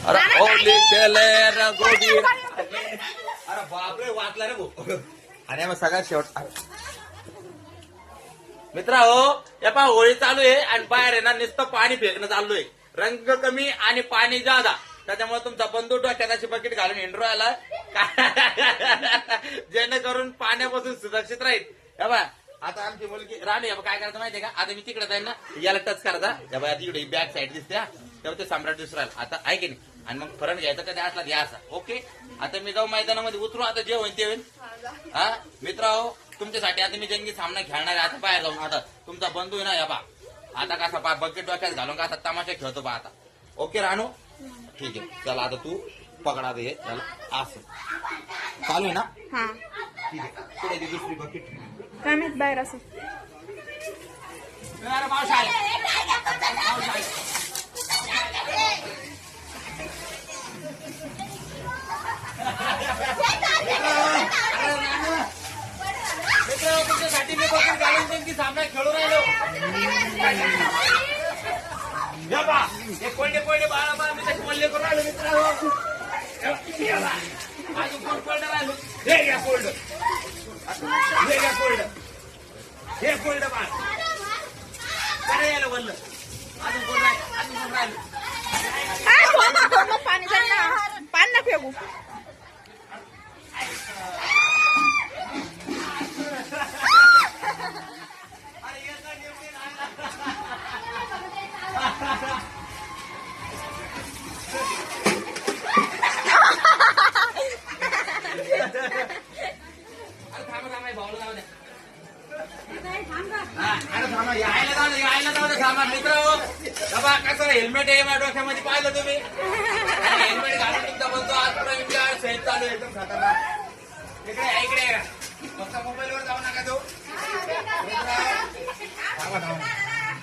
अरे होली केले रघुवीर. अरे बापरे वाचला रे भाऊ. आणि मग सगळ्यात शेवट मित्र हो या पहा होळी चालू आहे आणि बाहेर आहे ना नुसतं पाणी फेकणं चालू आहे. रंग कमी आणि पाणी जादा. त्याच्यामुळे तुमचा बंधू डोक्यात अशी बकेट घालून एंड्रो आला जेणेकरून पाण्यापासून सुरक्षित राहील. या बा आता आमची मुलगी राणी काय करायचं माहितीये का? आता मी तिकडे जाईन ना याला टच करायचा. या बाय तिकडे बॅक साईड दिसते तेव्हा ते सम्राट दिसू राहिला. आता आहे की नाही? आणि मग फरक घ्यायचा कधी असला घ्यायचा. ओके आता मी जाऊ मैदानामध्ये उतरू. आता जे होईल ते होईल. हा मित्र हो तुमच्यासाठी आता मी जंगी सामना खेळणार आहे. आता बाहेर जाऊन आता तुमचा बंधू आहे ना या बा आता कसा बकेट डोक्यात घालून का आता तमाशा खेळतो बा आता. ओके राणू ठीक आहे चला आता तू पकडा दे चला असं चालू आहे ना. हा ठीक आहे पुढे ती दुसरी बकेट काय माहित बाहेर असं अरे मावशी आले. मावशी आले. तुमच्यासाठी मी बकेट घालून की सामना खेळून राहिलो. या बा हे कोल्डे कोल्डे बाळा बा मी ते कोल्डे करून राहिलो मित्र. अजून कोण कोल्ड राहिलो हे घ्या कोल्ड हे घ्या कोल्ड हे कोल्ड बा काय यायला बोललं अजून कोण राहिलं अजून कोण राहिलं. पाणी पाणी ना फेकू. कसं हेल्मेट आहे माझ्या डोक्यामध्ये पाहिलं तुम्ही हेल्मेट घालून तुमचा बोलतो आज पुरा इंडिया सेल चालू आहे एकदम खतरनाक. इकडे इकडे फक्त मोबाईलवर जाऊ नका तो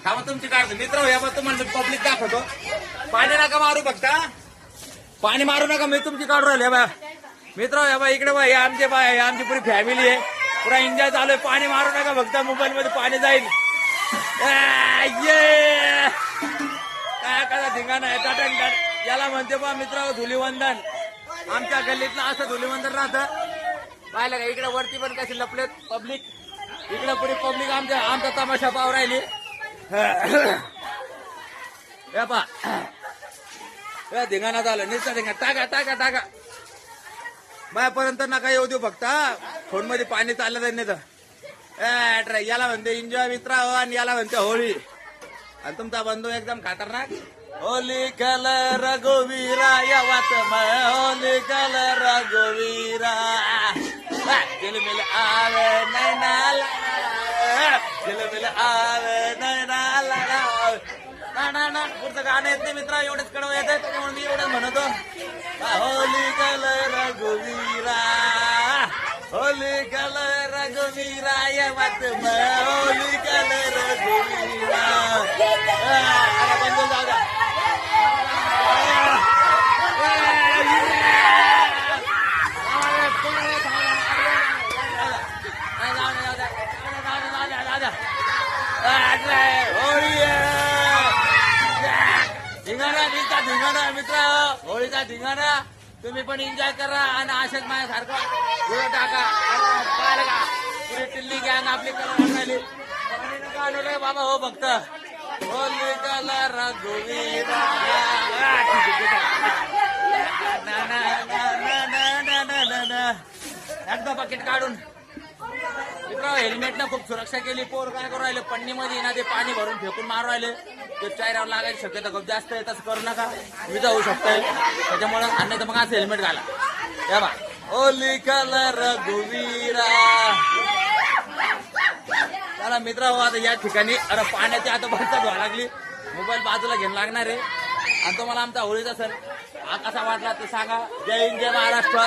थांबा तुमची काढतो मित्र. या बघ तुम्हाला पब्लिक दाखवतो. पाणी नका मारू बघता पाणी मारू नका मी तुमची काढून राहिले बा मित्र. या बा इकडे बा हे आमचे बा हे आमची पुरी फॅमिली आहे पुरा एन्जॉय चालू आहे. पाणी मारू नका बघता मोबाईल मध्ये पाणी जाईल. काय कसा धिंगाणा आहे टाटा याला म्हणते बा मित्र धुलीवंदन. आमच्या गल्लीतलं असं धुलीवंदन राहतं पाहिलं का? इकडे वरती पण कशी लपलेत पब्लिक. इकडे पुरी पब्लिक आमचा तमाशा पाव राहिली. पा धिंगाणा झालं नुसतं धिंगा टाका टाका टाका माझ्यापर्यंत नका येऊ देऊ फक्त फोन मध्ये पाणी चाललं जाईल नाही तर. याला म्हणते एन्जॉय मित्र आणि याला म्हणते होळी. आणि तुमचा बंधू एकदम खतरनाक. होली कलर रघुवीरा या वात होली कलर रघुवीरा झिलमिल आवे नैनाला झिलमिल आवे नैनाला. ना पुढचं गाणं येत नाही मित्र एवढंच कडवं येत आहे त्याच्यामुळे मी एवढंच म्हणतो होली कलर रघुवीरा होली कलर रघुवीरा या वात होली कलर रघुवीरा. अरे बंधू जाऊ द्या धिंगाणा नुसता धिंगाणा मित्र होळीचा धिंगाणा. तुम्ही पण एन्जॉय करा आणि असेच माझ्यासारखं गुळ टाका. पाहिलं का पुरी टिल्ली गॅंग आपली कलर राहिली आणलं बाबा हो फक्त होली कलर रघुवीरा. एकदा बकेट काढून मित्र हेल्मेटनं खूप सुरक्षा केली. पोर काय करू राहिले पन्नीमध्ये ना ते पाणी भरून फेकून मारू राहिले. ते चेहऱ्यावर लागायची शक्यता खूप जास्त आहे. तसं करू नका विजा होऊ शकते त्याच्यामुळे. आणि तर मग असं हेल्मेट घाला. या बा होली कलर रघुवीरा. चला मित्र हो आता या ठिकाणी अरे पाण्याची आता बरचा धुवा लागली. मोबाईल बाजूला घेऊन लागणार आहे. आणि तुम्हाला आमचा होळीचा सण हा कसा वाटला ते सांगा. जय हिंद जय महाराष्ट्र.